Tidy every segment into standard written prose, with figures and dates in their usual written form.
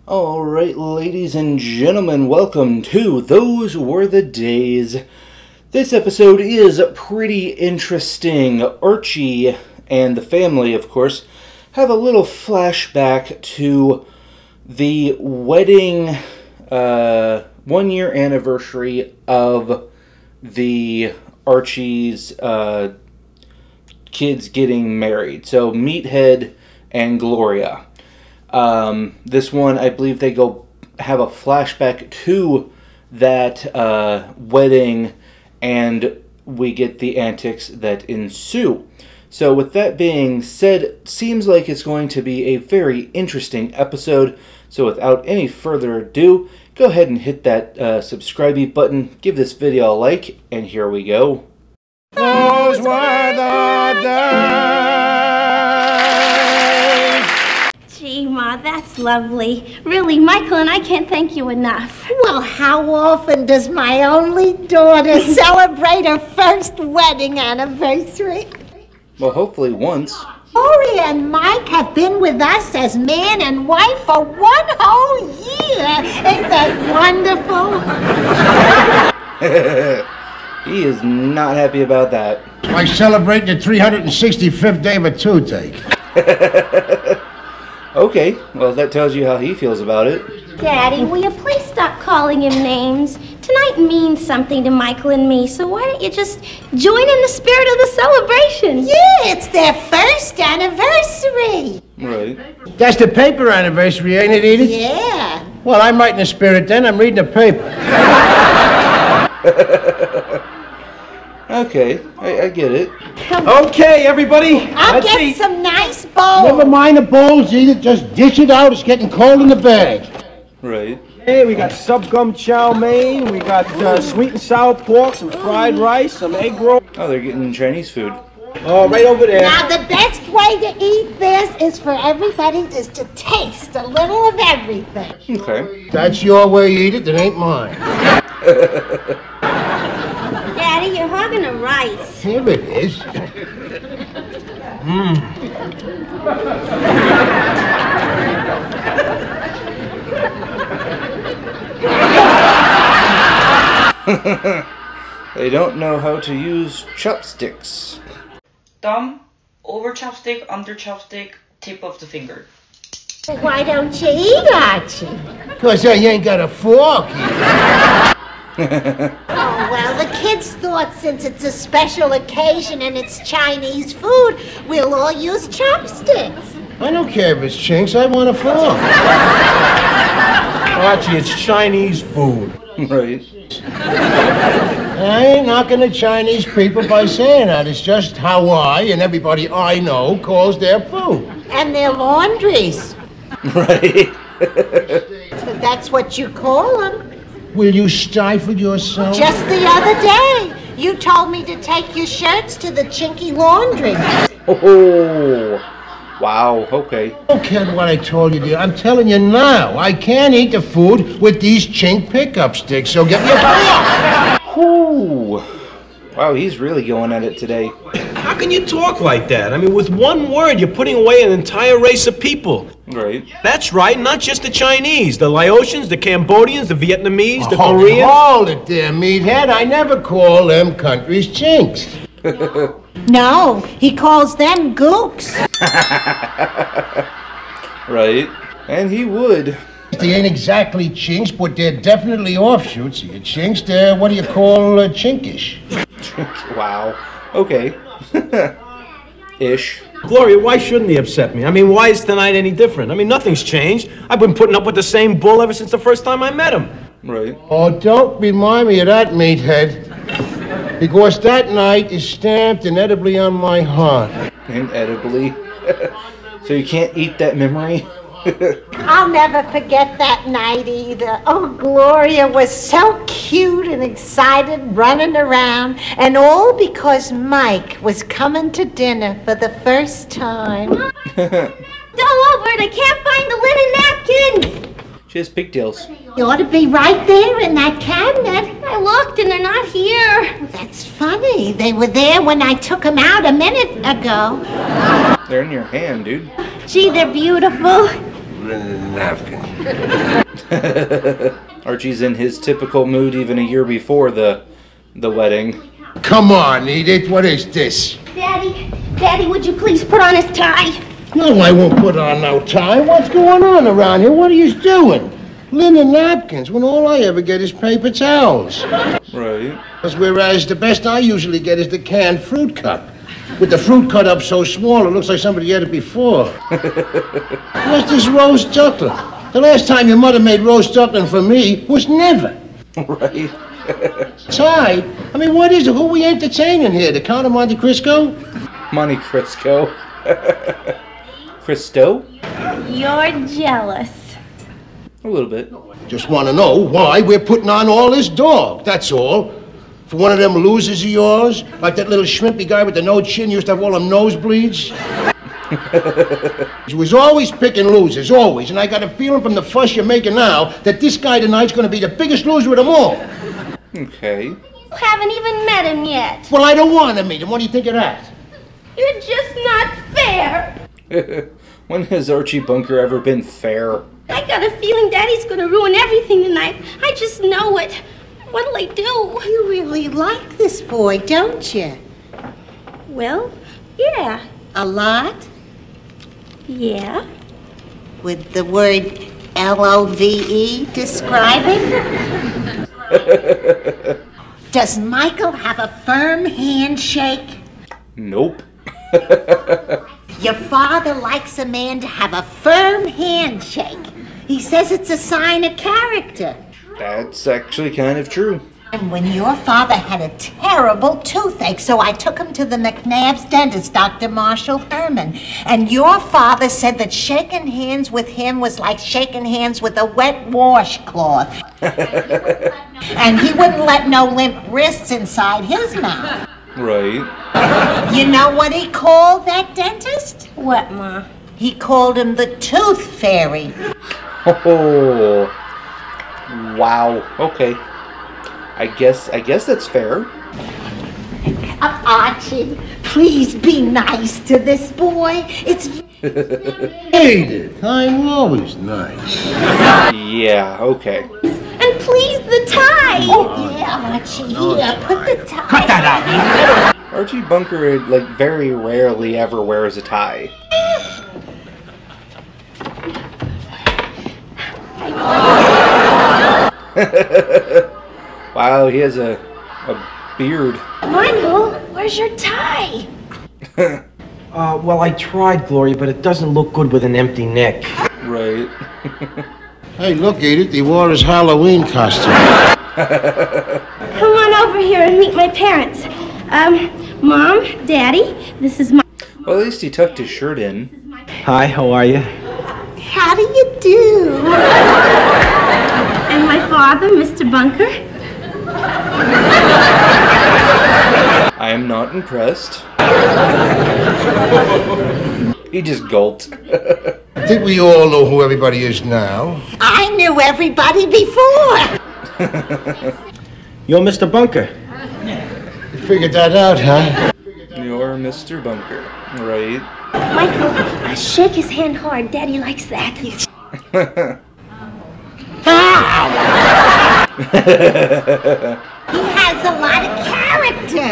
Alright, ladies and gentlemen, welcome to Those Were the Days. This episode is pretty interesting. Archie and the family, of course, have a little flashback to the wedding, 1 year anniversary of the Archie's kids getting married. So, Meathead and Gloria. This one, I believe they go have a flashback to that wedding, and we get the antics that ensue. So with that being said, it seems like it's going to be a very interesting episode. So without any further ado, go ahead and hit that subscribe button, give this video a like, and here we go. Those were the days. Gee, Ma, that's lovely. Really, Michael and I can't thank you enough. Well, how often does my only daughter celebrate her first wedding anniversary? Well, hopefully once. Gloria and Mike have been with us as man and wife for 1 whole year. Ain't that wonderful? He is not happy about that. I celebrate the 365th day of a toothache. Okay, well that tells you how he feels about it. Daddy, will you please stop calling him names? Tonight means something to Michael and me, so why don't you just join in the spirit of the celebration? Yeah, it's their first anniversary. Right. That's the paper anniversary, ain't it, Edith? Yeah. Well, I'm right in the spirit then. I'm reading the paper. Okay, I get it. Okay, everybody. I'll let's get eat. some nice bowls. Never mind the bowls, Edith. Just dish it out. It's getting cold in the bag. Right. Hey, we got sub gum chow mein. We got sweet and sour pork, some fried rice, some egg roll. Oh, they're getting Chinese food. Oh, right over there. Now, the best way to eat this is for everybody just to taste a little of everything. Okay. That's your way, Edith. It ain't mine. Daddy, you're hogging the rice. Here it is. They don't know how to use chopsticks. Thumb, over chopstick, under chopstick, tip of the finger. Why don't you eat, Archie? Because I ain't got a fork. Oh, well, the kids thought since it's a special occasion and it's Chinese food, we'll all use chopsticks. I don't care if it's chinks. I want a fork. Archie, it's Chinese food. Right. I ain't knocking the Chinese people by saying that. It's just how I and everybody I know calls their food. And their laundries. Right. So that's what you call them. Will you stifle yourself? Just the other day, you told me to take your shirts to the Chinky laundry. Oh. Wow. Okay. I don't care what I told you, dear. I'm telling you now. I can't eat the food with these chink pickup sticks, so get me a fork. Ooh. Wow, he's really going at it today. How can you talk like that? I mean, with one word, you're putting away an entire race of people. Right. That's right, not just the Chinese. The Laotians, the Cambodians, the Vietnamese, the Koreans. Hold it there, meathead. I never call them countries chinks. No, he calls them gooks. Right. And he would. They ain't exactly chinks, but they're definitely offshoots. The chinks, they're what do you call chinkish? Wow. Okay. Ish. Gloria, why shouldn't he upset me? I mean, why is tonight any different? I mean, nothing's changed. I've been putting up with the same bull ever since the first time I met him. Right. Oh, don't remind me of that, meathead. Because that night is stamped inedibly on my heart. Inedibly. So you can't eat that memory? I'll never forget that night either. Oh, Gloria was so cute and excited running around, and all because Mike was coming to dinner for the first time. Go over it, I can't find the linen napkins. She has pigtails. You ought to be right there in that cabinet. I looked and they're not here. That's funny. They were there when I took them out a minute ago. They're in your hand, dude. Gee, they're beautiful. linen and napkin. Archie's in his typical mood even a year before the wedding. Come on, Edith, what is this? Daddy, would you please put on his tie? No, I won't put on no tie. What's going on around here? What are you doing? Linen napkins, when all I ever get is paper towels. Right. Whereas the best I usually get is the canned fruit cup. With the fruit cut up so small, it looks like somebody had it before. What's this roast duckling? The last time your mother made roast duckling for me was never. Right. Ty, I mean, what is it? Who we entertaining here? The Count of Monte Cristo? Monte Cristo. Cristo? You're jealous. A little bit. Just want to know why we're putting on all this dog, that's all. For one of them losers of yours? Like that little shrimpy guy with the no chin used to have all them nosebleeds? He was always picking losers, always. And I got a feeling from the fuss you're making now that this guy tonight's going to be the biggest loser of them all. Okay. You haven't even met him yet. Well, I don't want to meet him. What do you think of that? You're just not fair. When has Archie Bunker ever been fair? I got a feeling Daddy's gonna ruin everything tonight. I just know it. What'll I do? You really like this boy, don't you? Well, yeah. A lot? Yeah. Would the word L-O-V-E describe it? Does Michael have a firm handshake? Nope. Your father likes a man to have a firm handshake. He says it's a sign of character. That's actually kind of true. And when your father had a terrible toothache, so I took him to the McNabb's dentist, Dr. Marshall Herman. And your father said that shaking hands with him was like shaking hands with a wet washcloth. And he wouldn't let no limp wrists inside his mouth. Right. You know what he called that dentist? What, Ma? He called him the Tooth Fairy. Oh. Wow. Okay. I guess that's fair. Archie, please be nice to this boy. It's... Edith, I'm always nice. Yeah, okay. And please, the tie! Oh, yeah, Archie, here, put the tie. Cut that out. Archie Bunker, like, very rarely ever wears a tie. Wow, he has a beard. Michael, where's your tie? Well, I tried, Gloria, but it doesn't look good with an empty neck. Right. Hey, look, Edith, he wore his Halloween costume. Come on over here and meet my parents. Mom, Daddy, this is my... Well, at least he tucked his shirt in. Hi, how are you? How do you do? And my father, Mr. Bunker. I am not impressed. He just gulped. I think we all know who everybody is now. I knew everybody before. You're Mr. Bunker. You figured that out, huh? You're Mr. Bunker, right? Michael, shake his hand hard. Daddy likes that. He has a lot of character.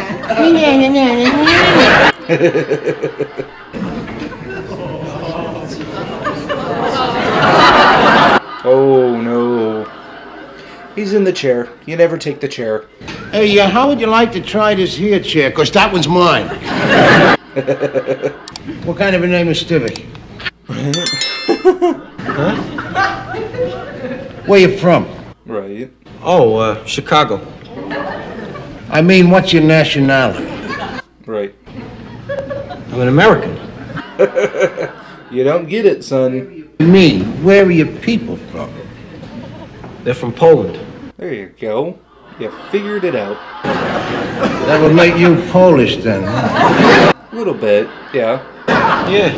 Oh, no. He's in the chair. You never take the chair. Hey, how would you like to try this here chair? Because that one's mine. What kind of a name is Stivik? Huh? Where you from? Right. Oh, Chicago. I mean, what's your nationality? Right. I'm an American. You don't get it, son. Me, where are your people from? They're from Poland. There you go. You figured it out. That would make you Polish then, huh? A little bit, yeah. Yeah.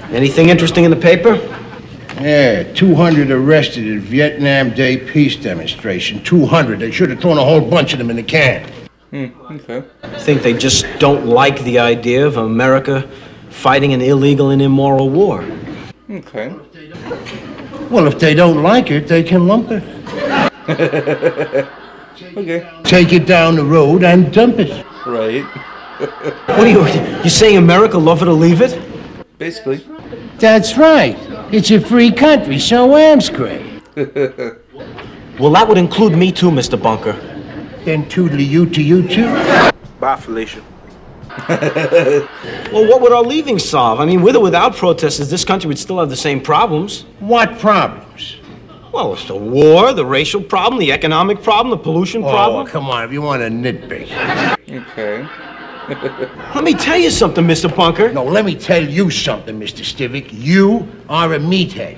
Anything interesting in the paper? Yeah, 200 arrested at Vietnam Day peace demonstration. 200. They should have thrown a whole bunch of them in the can. Okay. I think they just don't like the idea of America fighting an illegal and immoral war. Okay. Well, if they don't like it, they can lump it. Okay. Take it down the road and dump it. Right. What are you saying America love it or leave it? Basically. That's right. It's a free country, so am Scray. Well, that would include me too, Mr. Bunker. Then toodly you to you too. Bye, Felicia. Well, what would our leaving solve? I mean, with or without protesters, this country would still have the same problems. What problems? Well, it's the war, the racial problem, the economic problem, the pollution problem. Oh, come on, if you want to nitpick. Okay. Let me tell you something, Mr. Bunker. No, let me tell you something, Mr. Stivic. You are a meathead.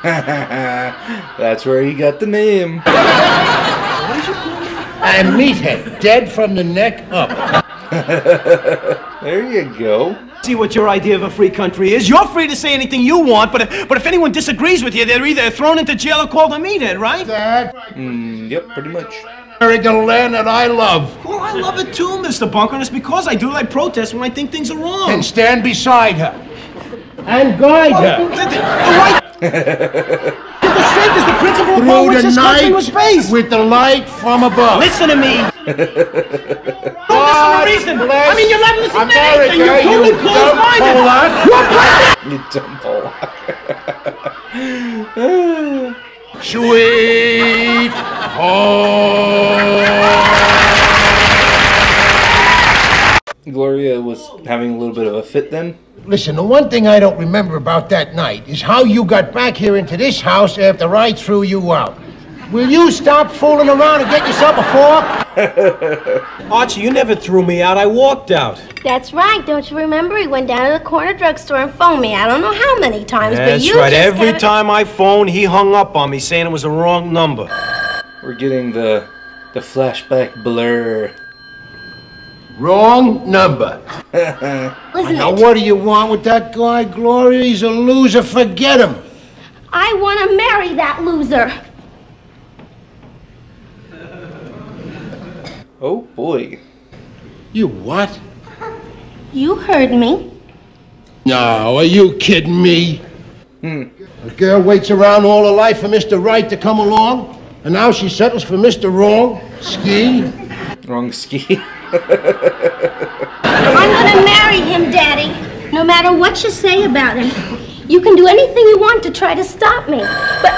That's where you got the name. What did you call me? A meathead, dead from the neck up. There you go. See what your idea of a free country is. You're free to say anything you want, but if anyone disagrees with you, they're either thrown into jail or called a meathead, right? Yep, pretty much. American land that I love. Well, I love it too, Mr. Bunker, and it's because I do like protest when I think things are wrong. Then stand beside her. And guide her. The strength is the principle upon which this country was based. With the light from above. Listen to me. Don't listen to reason. I mean, you're not listening to America, anything. You're totally closed-minded. You dumb Pollock. Sweet home. Gloria was having a little bit of a fit then. Listen, the one thing I don't remember about that night is how you got back here into this house after I threw you out. Will you stop fooling around and get yourself a fork? Archie, you never threw me out. I walked out. That's right. Don't you remember? He went down to the corner drugstore and phoned me. I don't know how many times, but That's you right. just Every haven't- time I phoned, he hung up on me saying it was the wrong number. We're getting the flashback blur. Wrong number. Listen, Now, what do you want with that guy, Gloria? He's a loser. Forget him. I want to marry that loser. Oh boy. You what? You heard me. No, are you kidding me? A girl waits around all her life for Mr. Right to come along, and now she settles for Mr. Wrong? Ski? Wrong ski. I'm going to marry him, Daddy. No matter what you say about him. You can do anything you want to try to stop me. But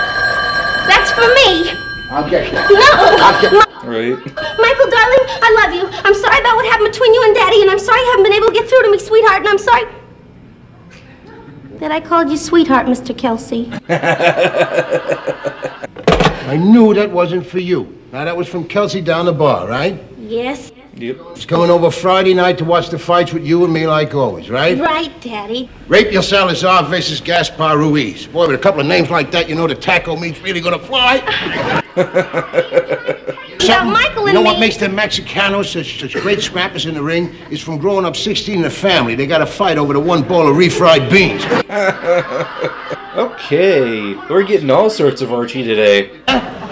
that's for me. I'll get you. No. Right. Michael, darling, I love you. I'm sorry about what happened between you and Daddy, and I'm sorry I haven't been able to get through to me, sweetheart, and I'm sorry that I called you sweetheart, Mr. Kelsey. I knew that wasn't for you. Now, that was from Kelsey down the bar, right? Yes. Yep. She's coming over Friday night to watch the fights with you and me like always, right? Right, Daddy. Rapier Salazar versus Gaspar Ruiz. Boy, with a couple of names like that, you know the taco meat's really gonna fly. Yeah, Michael and you know me. what makes them Mexicanos such great scrappers in the ring is from growing up 16 in a family. They got a fight over the one bowl of refried beans. Okay. We're getting all sorts of Archie today.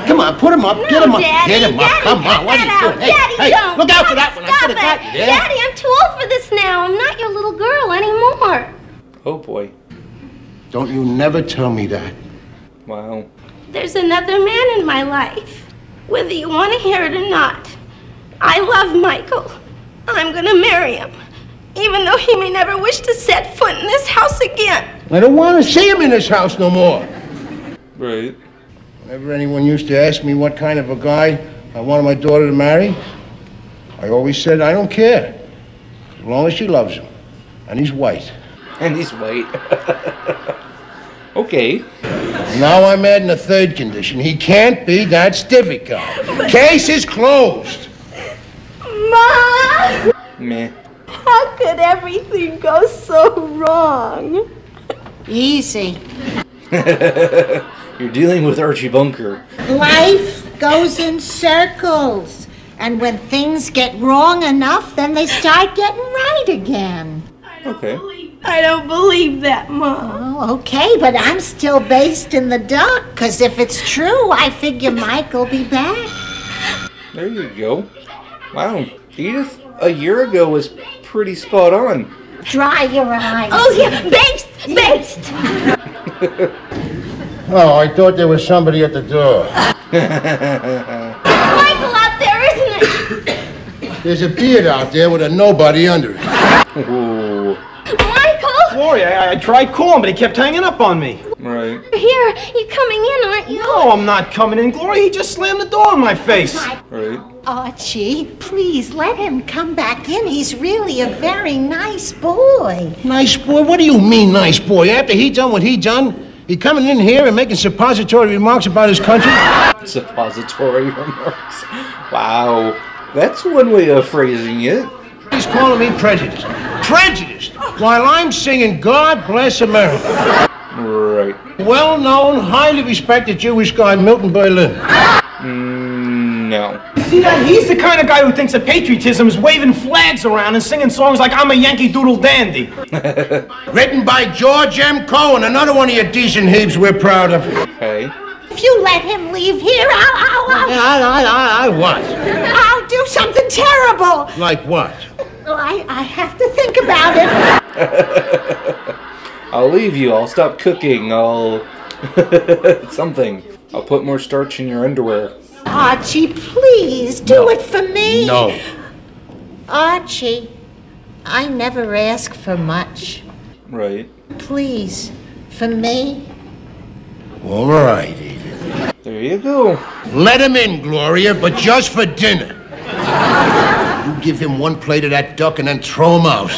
Come on, put him up. Get him up. Daddy, Get him up. Daddy, Come on. What are you doing? Hey, Daddy, hey, don't. look out for that Stop one. I could have got it. you there. Daddy, I'm too old for this now. I'm not your little girl anymore. Oh boy. Don't you never tell me that. Wow. There's another man in my life. Whether you want to hear it or not. I love Michael. I'm gonna marry him. Even though he may never wish to set foot in this house again. I don't want to see him in this house no more. Right. Whenever anyone used to ask me what kind of a guy I wanted my daughter to marry, I always said I don't care. As long as she loves him. And he's white. And he's white. Okay. Now I'm adding a third condition. He can't be that Stivic guy. Case is closed. Mom! Meh. How could everything go so wrong? Easy. You're dealing with Archie Bunker. Life goes in circles. And when things get wrong enough, then they start getting right again. Okay. I don't believe that, Mom. Oh, okay, but I'm still based in the dark, because if it's true, I figure Mike'll be back. There you go. Wow. Edith, a year ago was pretty spot on. Dry your eyes. Oh, yeah, based. Oh, I thought there was somebody at the door. It's Michael out there, isn't it? There's a beard out there with a nobody under it. Ooh. Michael! Gloria, I tried calling, but he kept hanging up on me. Right. Here, you're coming in, aren't you? No, I'm not coming in, Gloria. He just slammed the door in my face. Right. Archie, please let him come back in. He's really a very nice boy. Nice boy? What do you mean, nice boy? After he done what he done, he coming in here and making suppository remarks about his country? Suppository remarks. Wow. That's one way of phrasing it. He's calling me prejudiced. Prejudiced? While I'm singing God Bless America. Right. Well-known, highly respected Jewish guy, Milton Berlin. No. See that? He's the kind of guy who thinks that patriotism is waving flags around and singing songs like I'm a Yankee Doodle Dandy. Written by George M. Cohen, another one of your decent heaps we're proud of. Okay. If you let him leave here, I what? I'll do something terrible. Like what? Well, I have to think about it. I'll leave you. I'll stop cooking. I'll... something. I'll put more starch in your underwear. Archie, please, do it for me. No. Archie, I never ask for much. Right. Please, for me. All right, Edith. There you go. Let him in, Gloria, but just for dinner. You give him one plate of that duck and then throw him out.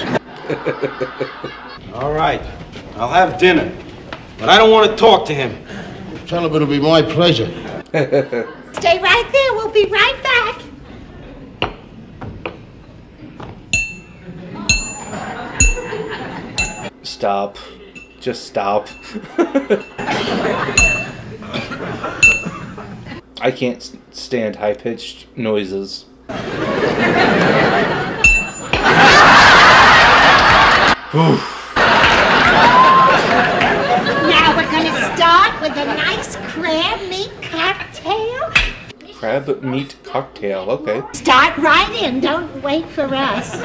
All right, I'll have dinner, but I don't want to talk to him. Tell him it'll be my pleasure. Stay right there. We'll be right back. Stop. Just stop. I can't stand high-pitched noises. Now we're going to start with a nice crab meat cocktail. Crab meat cocktail. Okay. Start right in. Don't wait for us.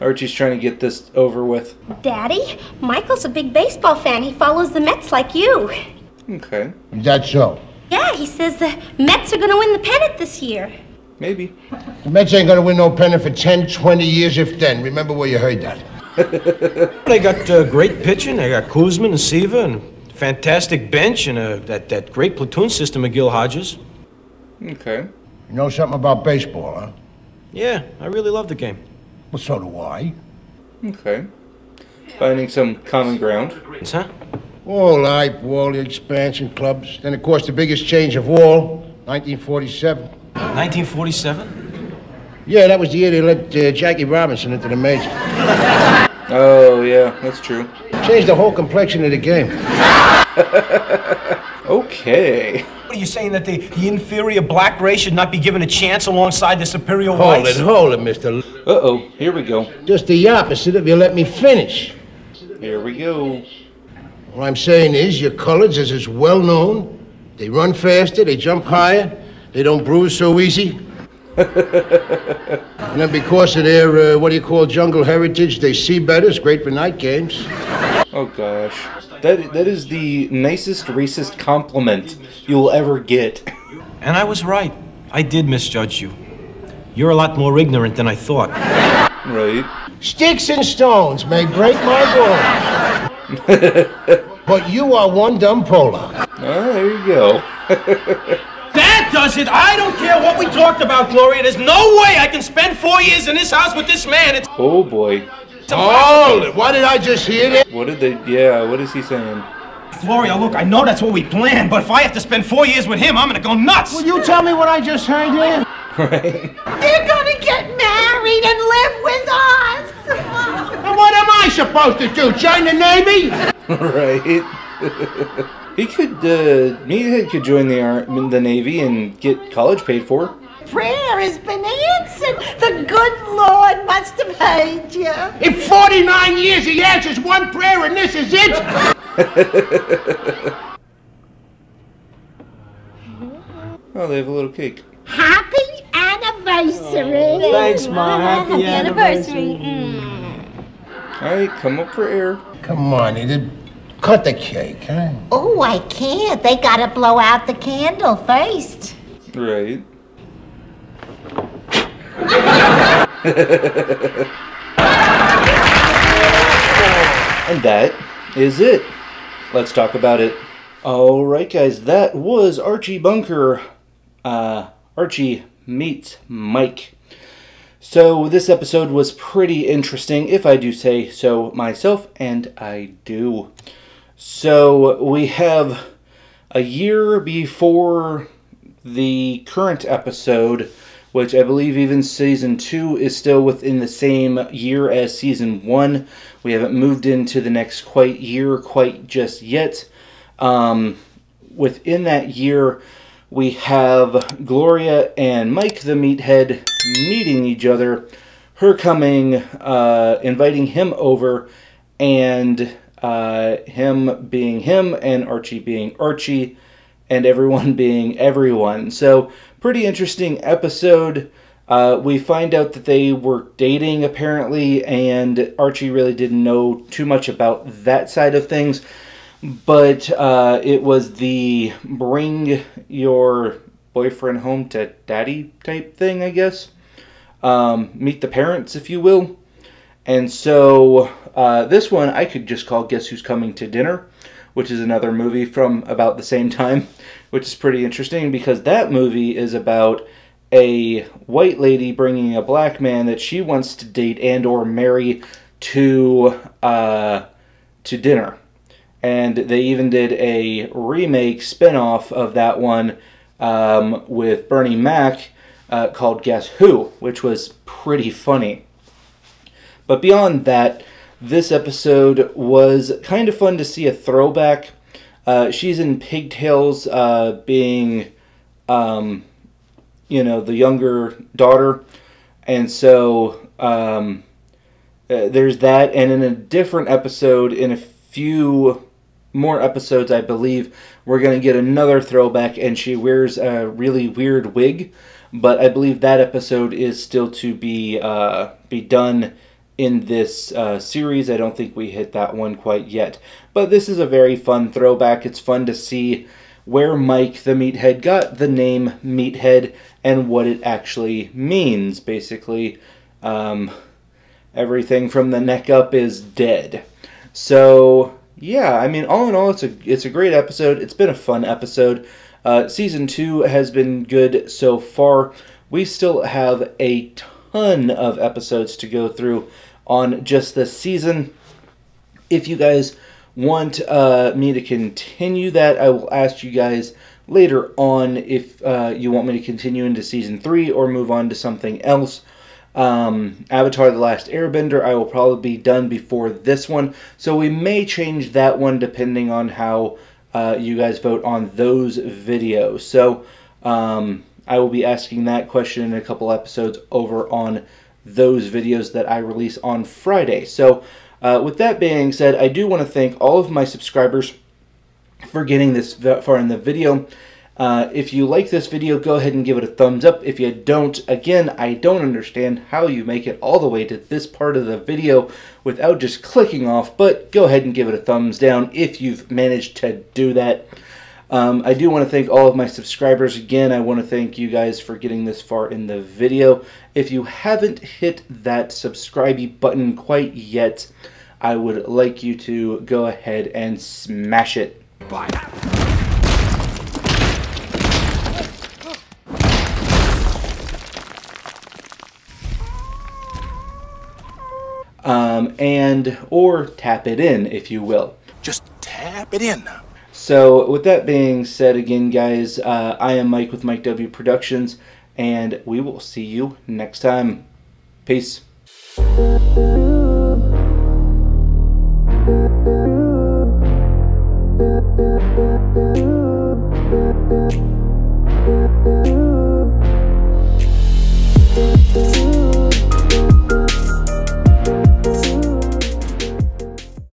Archie's trying to get this over with. Daddy, Michael's a big baseball fan. He follows the Mets like you. Okay. That's so. Yeah, he says the Mets are going to win the pennant this year. Maybe. The Mets ain't gonna win no pennant for 10, 20 years, if then. Remember where you heard that. They got great pitching. They got Kuzman and Seaver and fantastic bench and that great platoon system of Gil Hodges. Okay. You know something about baseball, huh? Yeah, I really love the game. Well, so do I. Okay. Finding some common ground. Huh? All right, all the expansion clubs. Then, of course, the biggest change of all, 1947. 1947? Yeah, that was the year they let Jackie Robinson into the major. Oh, yeah, that's true. Changed the whole complexion of the game. Okay. What are you saying, that the inferior black race should not be given a chance alongside the superior whites? Hold it, mister. Uh-oh, here we go. Just the opposite if you let me finish. Here we go. What I'm saying is, your coloreds is as well known. They run faster, they jump higher, they don't bruise so easy. And then because of their, what do you call, jungle heritage, they see better. It's great for night games. Oh, gosh. That is the nicest racist compliment you'll ever get. And I was right. I did misjudge you. You're a lot more ignorant than I thought. Right. Sticks and stones may break my bones. But you are one dumb Pollock. Oh, there you go. That does it! I don't care what we talked about, Gloria. There's no way I can spend 4 years in this house with this man. It's... Oh, boy. Hold it. What did I just hear there? What did they... Yeah, what is he saying? Gloria, look, I know that's what we planned, but if I have to spend 4 years with him, I'm gonna go nuts! Will you tell me what I just heard here? Right. They're gonna get married and live with us. And what am I supposed to do? Join the Navy? Right. He could, Meathead could join the Navy and get college paid for. Prayer has been answered. The good Lord must have heard you. In 49 years, he answers one prayer, and this is it? Oh, they have a little cake. Happy anniversary. Thanks, Ma. Happy anniversary. All right, come up for air. Come on, Edith. Cut the cake, huh? Oh, I can't. They gotta blow out the candle first. Right. And that is it. Let's talk about it. Alright guys, that was Archie Bunker. Archie meets Mike. So this episode was pretty interesting, if I do say so myself, and I do. So we have a year before the current episode, which I believe even Season 2 is still within the same year as Season 1. We haven't moved into the next year quite just yet. Within that year, we have Gloria and Mike the Meathead meeting each other, her coming, inviting him over, and him being him, and Archie being Archie, and everyone being everyone. So, pretty interesting episode. We find out that they were dating, apparently, and Archie really didn't know too much about that side of things. But it was the bring your boyfriend home to daddy type thing, I guess. Meet the parents, if you will. And so this one I could just call Guess Who's Coming to Dinner, which is another movie from about the same time, which is pretty interesting because that movie is about a white lady bringing a black man that she wants to date and or marry to dinner. And they even did a remake spin-off of that one with Bernie Mac called Guess Who, which was pretty funny. But beyond that, this episode was kind of fun to see a throwback. She's in pigtails being, you know, the younger daughter. And so there's that. And in a different episode, in a few more episodes, I believe, we're going to get another throwback, and she wears a really weird wig, but I believe that episode is still to be done in this series. I don't think we hit that one quite yet, but this is a very fun throwback. It's fun to see where Mike the Meathead got the name Meathead and what it actually means. Basically, everything from the neck up is dead. So yeah, I mean, all in all, it's a great episode. It's been a fun episode. Season 2 has been good so far. We still have a ton of episodes to go through on just this season. If you guys want me to continue that, I will ask you guys later on if you want me to continue into Season 3 or move on to something else. Avatar The Last Airbender, I will probably be done before this one, so we may change that one depending on how you guys vote on those videos. So I will be asking that question in a couple episodes over on those videos that I release on Friday. So with that being said, I do want to thank all of my subscribers for getting this far in the video. If you like this video, go ahead and give it a thumbs up. If you don't, again, I don't understand how you make it all the way to this part of the video without just clicking off, but go ahead and give it a thumbs down if you've managed to do that. I do want to thank all of my subscribers again. I want to thank you guys for getting this far in the video. If you haven't hit that subscribe button quite yet, I would like you to go ahead and smash it. Bye. Or tap it in, if you will. Just tap it in. So, with that being said, again, guys, I am Mike with Mike W Productions, and we will see you next time. Peace.